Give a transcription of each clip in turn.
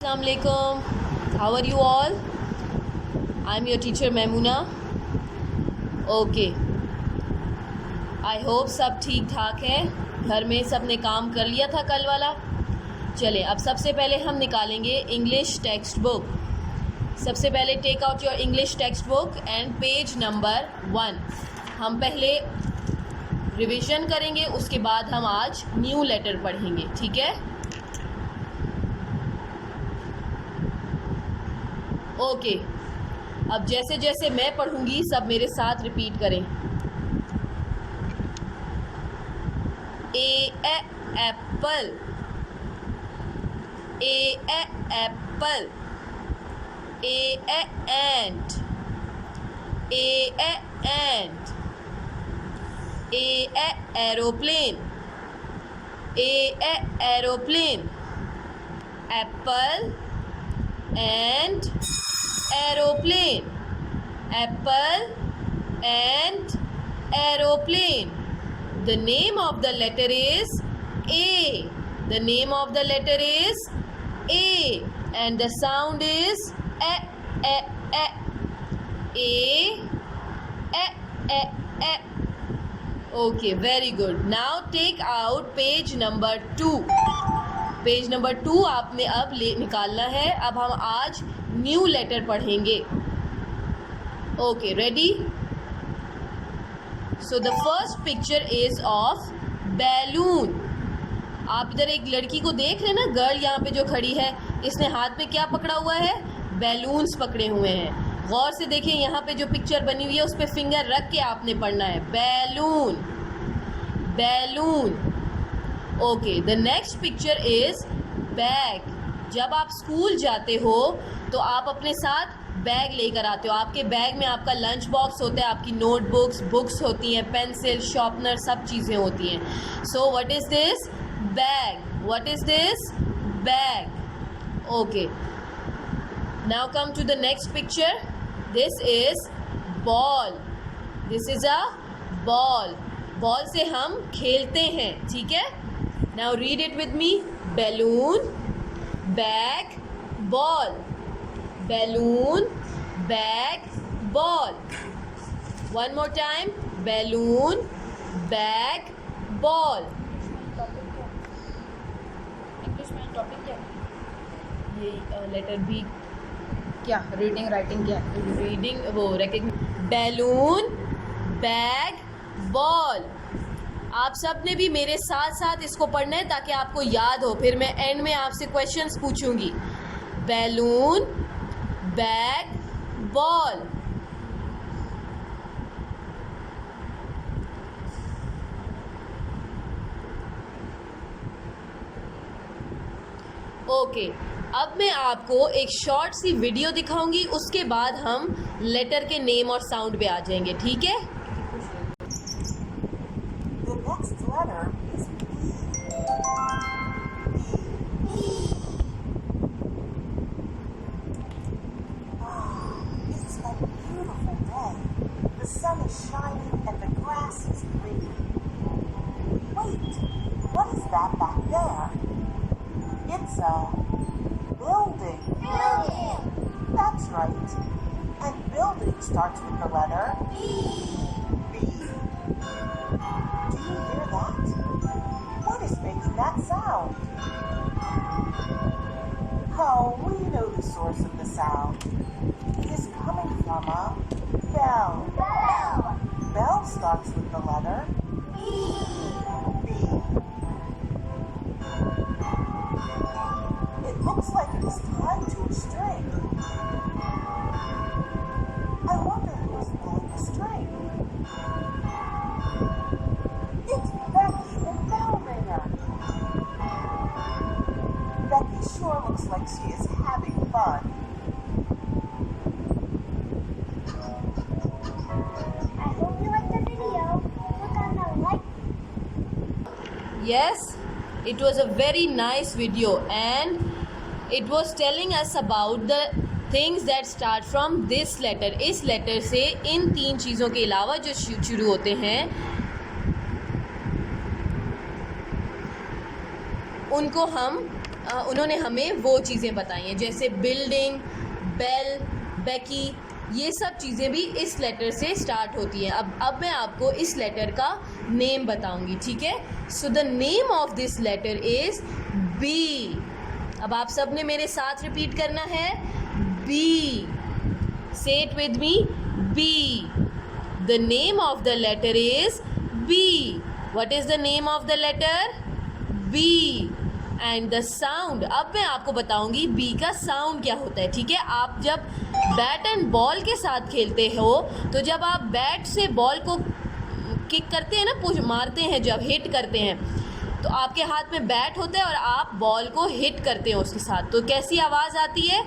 Assalamu alaikum. How are you all? I'm your teacher Maimuna. Okay. I hope सब ठीक ठाक है. घर में सब ने काम कर लिया था कल वाला. चले अब सबसे पहले हम निकालेंगे इंग्लिश टेक्स्ट बुक. सबसे पहले take out your English textbook and page number 1. हम पहले रिवीजन करेंगे, उसके बाद हम आज न्यू लेटर पढ़ेंगे. ठीक है? ओके. अब जैसे जैसे मैं पढ़ूंगी सब मेरे साथ रिपीट करें. A apple, A apple. A ant, A ant. A aeroplane, A aeroplane. Apple and aeroplane, apple and aeroplane. The name of the letter is A. The name of the letter is A and the sound is a. Okay, very good. Now take out page number 2. Page number 2 आपने अब निकालना है. अब हम आज new letter पढ़ेंगे. Okay, ready? So the first picture is of balloon. आप इधर एक लड़की को देख रहे हैं ना, गर्ल यहाँ पे जो खड़ी है, इसने हाथ में क्या पकड़ा हुआ है? बैलून्स पकड़े हुए हैं. गौर से देखें, यहाँ पे जो पिक्चर बनी हुई है उस पर फिंगर रख के आपने पढ़ना है. Balloon, balloon. Okay, the next picture is bag. जब आप स्कूल जाते हो तो आप अपने साथ बैग लेकर आते हो. आपके बैग में आपका लंच बॉक्स होता है, आपकी नोटबुक्स, बुक्स होती हैं, पेंसिल, शार्पनर, सब चीज़ें होती हैं. So what is this? Bag. What is this? Bag. Okay, now come to the next picture. This is ball. This is a ball. Ball से हम खेलते हैं. ठीक है? Now read it with me. Balloon, bag, ball. Balloon, bag, ball. One more time. Balloon, bag, ball. English में topic क्या है? ये लेटर बी. क्या रीडिंग राइटिंग क्या है? रीडिंग वो बैलून, बैग, बॉल. आप सब ने भी मेरे साथ साथ इसको पढ़ना है ताकि आपको याद हो. फिर मैं एंड में आपसे क्वेश्चंस पूछूंगी. Balloon, bag, ball. ओके, अब मैं आपको एक शॉर्ट सी वीडियो दिखाऊंगी, उसके बाद हम लेटर के नेम और साउंड पे आ जाएंगे. ठीक है? Next letter is B. It's a beautiful day. The sun is shining and the grass is green. Wait, what is that back there? It's a building. Building. That's right. And building starts with the letter B. B. Do you hear that? What is making that sound? Oh, we know the source of the sound. It is coming from a bell. Bell. Bell starts with the letter B. B. It looks like it is tied to a string. I wonder who is pulling the string. It's Becky the bell ringer. Becky sure looks like she is having fun. I hope you like the video. Click on the like. Yes, it was a very nice video and it was telling us about the things that start from this letter. इस letter से इन 3 चीज़ों के अलावा जो शुरू होते हैं उनको हम उन्होंने हमें वो चीज़ें बताई हैं, जैसे बिल्डिंग, बेल, बेकी, ये सब चीज़ें भी इस लेटर से स्टार्ट होती हैं। अब मैं आपको इस लेटर का नेम बताऊंगी, ठीक है। So the name of this letter is B. अब आप सब ने मेरे साथ रिपीट करना है, B. Say it with me, B. The name of the letter is B. What is the name of the letter? B. And the sound, अब मैं आपको बताऊंगी बी का साउंड क्या होता है, ठीक है। आप जब बैट एंड बॉल के साथ खेलते हो तो जब आप बैट से बॉल को किक करते हैं ना, पुश मारते हैं, जब हिट करते हैं, तो आपके हाथ में बैट होता है और आप बॉल को हिट करते हैं उसके साथ, तो कैसी आवाज़ आती है?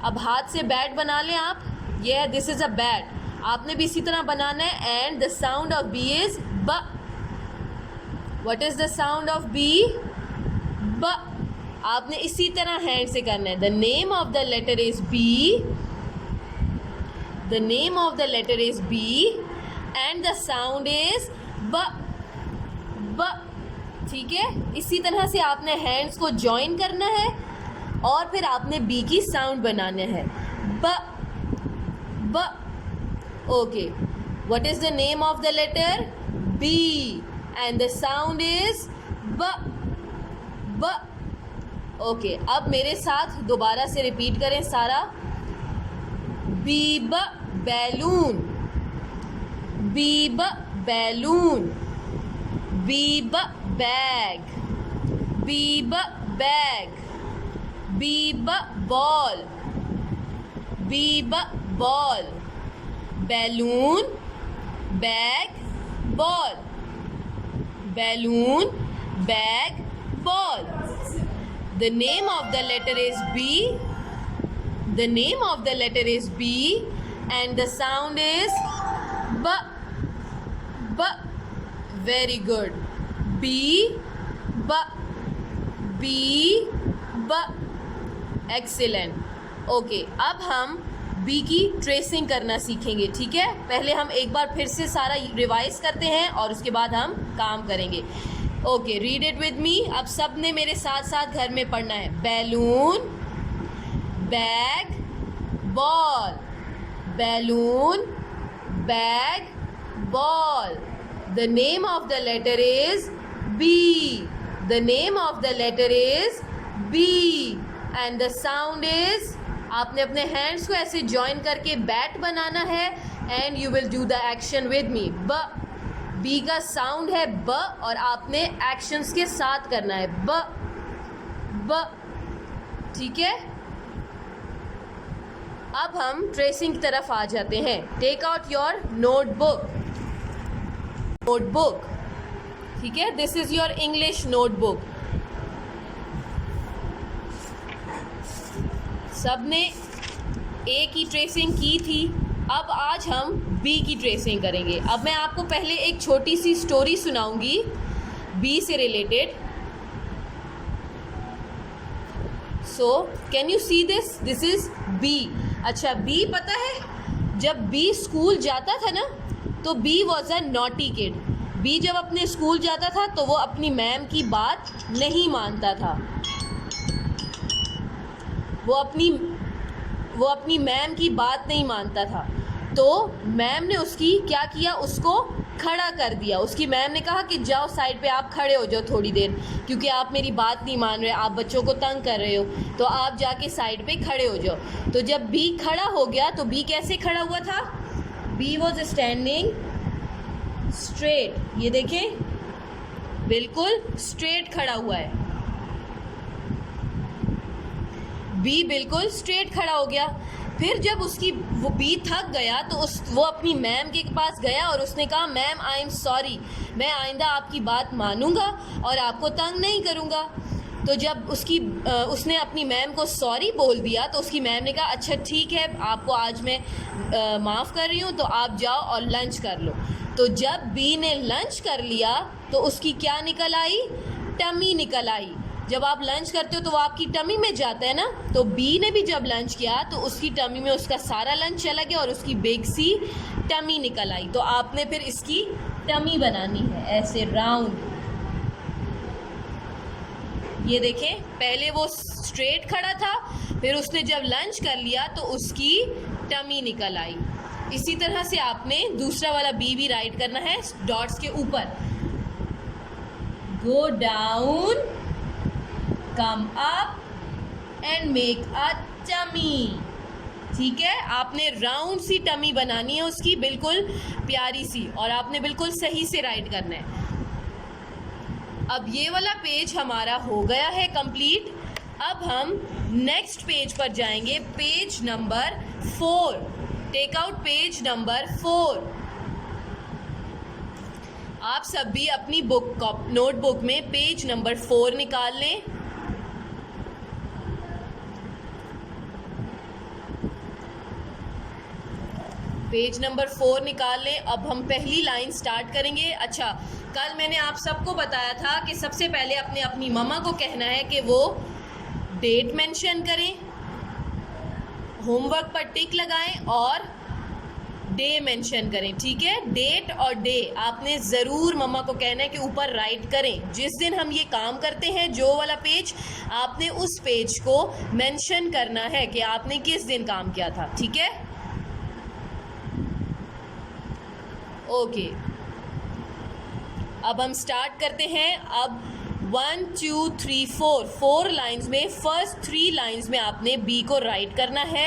अब हाथ से बैट बना लें आप, ये दिस इज़ अ बैट, आपने भी इसी तरह बनाना है। And the sound of B is ब। What is the sound of B? ब। आपने इसी तरह हैंड से करना है। The name of the letter is B, the name of the letter is B and the sound is ब। ब, ठीक है। इसी तरह से आपने हैंड्स को जॉइन करना है और फिर आपने बी की साउंड बनाना है, ब ब। Okay, what is the name of the letter? B and the sound is ब ब। ओके, अब मेरे साथ दोबारा से रिपीट करें सारा। B balloon, B balloon, B bag, B bag, B ball, B ball, balloon, bag, ball, balloon, bag, ball. The name of the letter is B. The name of the letter is B and the sound is B. B. Very good. B. B. B. B. Excellent. Okay. अब हम B की tracing करना सीखेंगे, ठीक है। पहले हम एक बार फिर से सारा रिवाइज करते हैं और उसके बाद हम काम करेंगे। ओके, रीड इट विद मी। अब सब ने मेरे साथ साथ घर में पढ़ना है। Balloon, bag, ball, balloon, bag, ball. The name of the letter is B, the name of the letter is B and the sound is, आपने अपने हैंड्स को ऐसे जॉइन करके बैट बनाना है and you will do the action with me. ब, B का sound है ब और आपने एक्शंस के साथ करना है, ब ब, ठीक है। अब हम ट्रेसिंग की तरफ आ जाते हैं। Take out your notebook, notebook, ठीक है। This is your English notebook. सबने ए की ट्रेसिंग की थी, अब आज हम बी की ट्रेसिंग करेंगे। अब मैं आपको पहले एक छोटी सी स्टोरी सुनाऊंगी बी से related. So can you see this? This is B. अच्छा, बी पता है जब बी स्कूल जाता था ना, तो B was a naughty kid. B जब अपने स्कूल जाता था तो वो अपनी मैम की बात नहीं मानता था। वो अपनी मैम की बात नहीं मानता था, तो मैम ने उसकी क्या किया, उसको खड़ा कर दिया। उसकी मैम ने कहा कि जाओ साइड पे आप खड़े हो जाओ थोड़ी देर, क्योंकि आप मेरी बात नहीं मान रहे, आप बच्चों को तंग कर रहे हो, तो आप जाके साइड पे खड़े हो जाओ। तो जब बी खड़ा हो गया, तो बी कैसे खड़ा हुआ था? बी वॉज स्टैंडिंग स्ट्रेट, ये देखें, बिल्कुल स्ट्रेट खड़ा हुआ है। बी बिल्कुल स्ट्रेट खड़ा हो गया। फिर जब वो बी थक गया तो वो अपनी मैम के पास गया और उसने कहा, मैम आई एम सॉरी, मैं आइंदा आपकी बात मानूंगा और आपको तंग नहीं करूंगा। तो जब उसने अपनी मैम को सॉरी बोल दिया, तो उसकी मैम ने कहा, अच्छा ठीक है, आपको आज मैं माफ़ कर रही हूँ, तो आप जाओ और लंच कर लो। तो जब बी ने लंच कर लिया तो उसकी क्या निकल आई? टमी निकल आई। जब आप लंच करते हो तो वो आपकी टमी में जाता है ना, तो बी ने भी जब लंच किया तो उसकी टमी में उसका सारा लंच चला गया और उसकी बिग सी टमी निकल आई। तो आपने फिर इसकी टमी बनानी है ऐसे राउंड, ये देखें, पहले वो स्ट्रेट खड़ा था, फिर उसने जब लंच कर लिया तो उसकी टमी निकल आई। इसी तरह से आपने दूसरा वाला बी भी राइट करना है डॉट्स के ऊपर। Go down, come up and make a tummy. ठीक है, आपने राउंड सी टमी बनानी है उसकी, बिल्कुल प्यारी सी, और आपने बिल्कुल सही से राइट करना है। अब ये वाला पेज हमारा हो गया है कंप्लीट। अब हम नेक्स्ट पेज पर जाएंगे, page number 4। Take out page number 4। आप सब भी अपनी नोटबुक में पेज नंबर 4 निकाल लें। पेज नंबर 4 निकाल लें। अब हम पहली लाइन स्टार्ट करेंगे। अच्छा, कल मैंने आप सबको बताया था कि सबसे पहले अपनी मम्मा को कहना है कि वो डेट मेंशन करें, होमवर्क पर टिक लगाएं और डे मेंशन करें। ठीक है, डेट और डे आपने ज़रूर मम्मा को कहना है कि ऊपर राइट करें। जिस दिन हम ये काम करते हैं, जो वाला पेज, आपने उस पेज को मेंशन करना है कि आपने किस दिन काम किया था। ठीक है, ओके। अब हम स्टार्ट करते हैं। अब 1 2 3 4 लाइंस में, फर्स्ट 3 लाइंस में आपने बी को राइट करना है।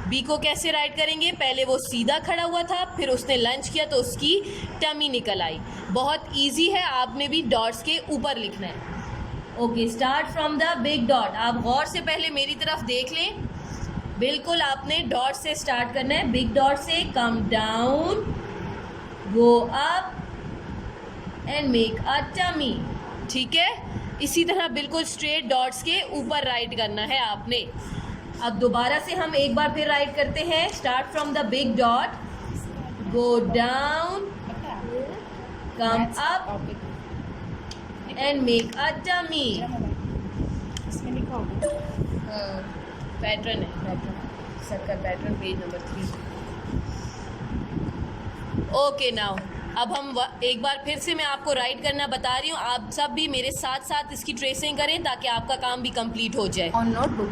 बी को कैसे राइट करेंगे? पहले वो सीधा खड़ा हुआ था, फिर उसने लंच किया तो उसकी टमी निकल आई। बहुत इजी है, आपने भी डॉट्स के ऊपर लिखना है। Okay, start from the big dot. आप गौर से पहले मेरी तरफ देख लें। बिल्कुल आपने डॉट से स्टार्ट करना है, बिग डॉट से। Come down, go up and make a tummy. ठीक है, इसी तरह बिल्कुल स्ट्रेट डॉट्स के ऊपर राइट करना है आपने। अब दोबारा से हम एक बार फिर राइट करते हैं। Start from the big dot, go down, come up and make a tummy. इसमें लिखा होगा पैटर्न है, circle pattern, page number 3। Okay, now अब हम एक बार फिर से मैं आपको राइट करना बता रही हूँ। आप सब भी मेरे साथ साथ इसकी ट्रेसिंग करें ताकि आपका काम भी कंप्लीट हो जाए। On notebook.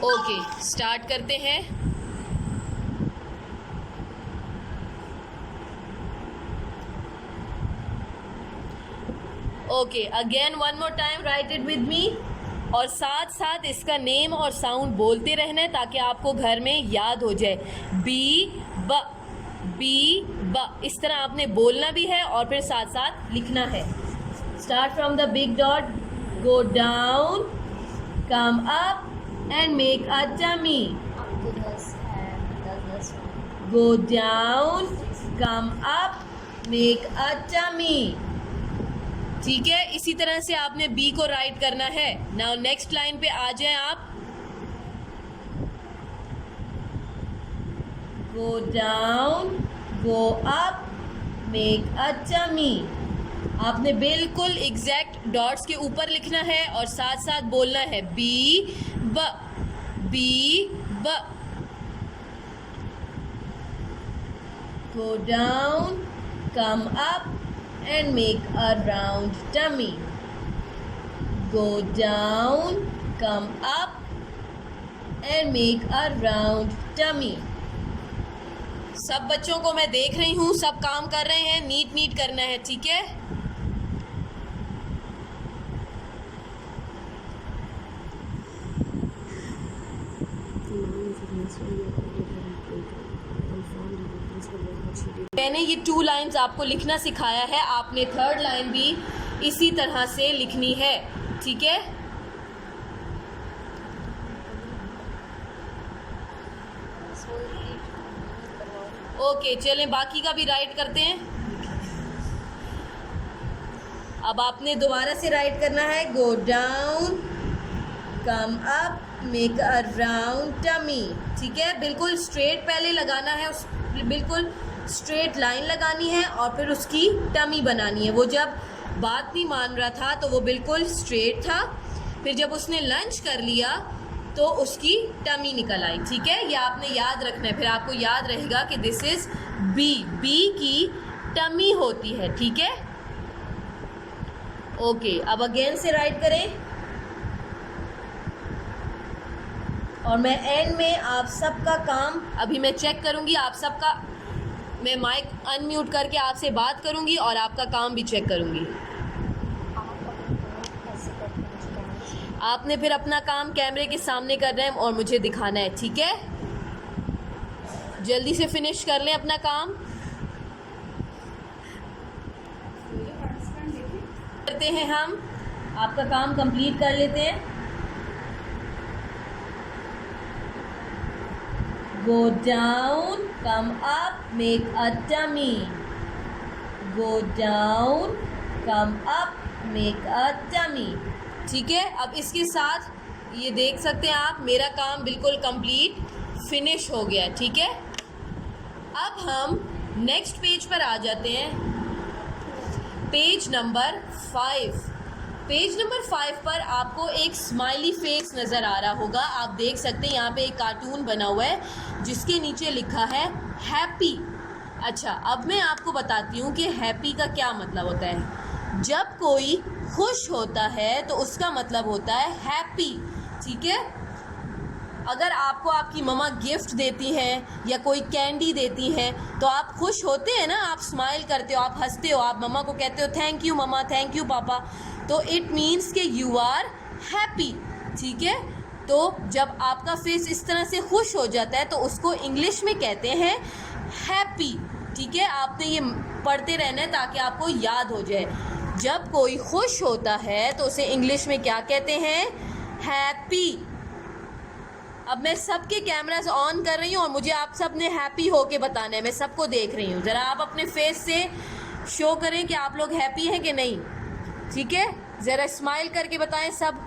ओके, स्टार्ट करते हैं। Okay, again one more time right it with मी, और साथ साथ इसका नेम और साउंड बोलते रहना है ताकि आपको घर में याद हो जाए। बी ब, बी ब, इस तरह आपने बोलना भी है और फिर साथ साथ लिखना है। Start from the big dot, go down, come up and make a tummy. Go down, come up, make a tummy. ठीक है, इसी तरह से आपने बी को राइट करना है। नाउ नेक्स्ट लाइन पे आ जाएं आप। Go down, go up, make a tummy। आपने बिल्कुल एग्जैक्ट डॉट्स के ऊपर लिखना है और साथ साथ बोलना है बी ब, बी ब। Go down, come up and make a round tummy। Go down, come up and make a round tummy। सब बच्चों को मैं देख रही हूँ, सब काम कर रहे हैं, नीट करना है। ठीक है, मैंने ये 2 लाइंस आपको लिखना सिखाया है, आपने 3rd लाइन भी इसी तरह से लिखनी है। ठीक है, ओके, चलें बाकी का भी राइट करते हैं। अब आपने दोबारा से राइट करना है। Go down, come up, make a round tummy. ठीक है, बिल्कुल स्ट्रेट पहले लगाना है, बिल्कुल स्ट्रेट लाइन लगानी है और फिर उसकी टमी बनानी है। वो जब बात नहीं मान रहा था तो वो बिल्कुल स्ट्रेट था, फिर जब उसने लंच कर लिया तो उसकी टमी निकल आई। ठीक है, ये आपने याद रखना है, फिर आपको याद रहेगा कि दिस इज बी, बी की टमी होती है। ठीक है, ओके, अब अगेन से राइट करें और मैं एंड में आप सबका काम अभी मैं चेक करूंगी, आप सबका मैं माइक अनम्यूट करके आपसे बात करूंगी और आपका काम भी चेक करूंगी। आपने फिर अपना काम कैमरे के सामने करना है और मुझे दिखाना है, ठीक है? जल्दी से फिनिश कर लें अपना काम। करते हैं हम, आपका काम कंप्लीट कर लेते हैं। Go down, come up, make a tummy. Go down, come up, make a tummy. ठीक है, अब इसके साथ ये देख सकते हैं आप, मेरा काम बिल्कुल कंप्लीट फिनिश हो गया, ठीक है? अब हम नेक्स्ट पेज पर आ जाते हैं, पेज नंबर 5। पेज नंबर 5 पर आपको एक स्माइली फेस नज़र आ रहा होगा। आप देख सकते हैं यहाँ पे एक कार्टून बना हुआ है जिसके नीचे लिखा है हैप्पी। अच्छा, अब मैं आपको बताती हूँ कि हैप्पी का क्या मतलब होता है। जब कोई खुश होता है तो उसका मतलब होता है हैप्पी, ठीक है? अगर आपको आपकी मम्मा गिफ्ट देती हैं या कोई कैंडी देती हैं तो आप खुश होते हैं ना, आप स्माइल करते हो, आप हंसते हो, आप मम्मा को कहते हो थैंक यू मम्मा, थैंक यू पापा, तो इट मीन्स कि यू आर हैप्पी, ठीक है? तो जब आपका फेस इस तरह से खुश हो जाता है तो उसको इंग्लिश में कहते हैं हैप्पी, ठीक है? आपने ये पढ़ते रहना है ताकि आपको याद हो जाए। जब कोई खुश होता है तो उसे इंग्लिश में क्या कहते हैं? हैप्पी। अब मैं सबके कैमरास ऑन कर रही हूँ और मुझे आप सब ने हैप्पी होके बताना है, मैं सबको देख रही हूँ। ज़रा आप अपने फेस से शो करें कि आप लोग हैप्पी हैं कि नहीं, ठीक है? ज़रा स्माइल करके बताएं सब।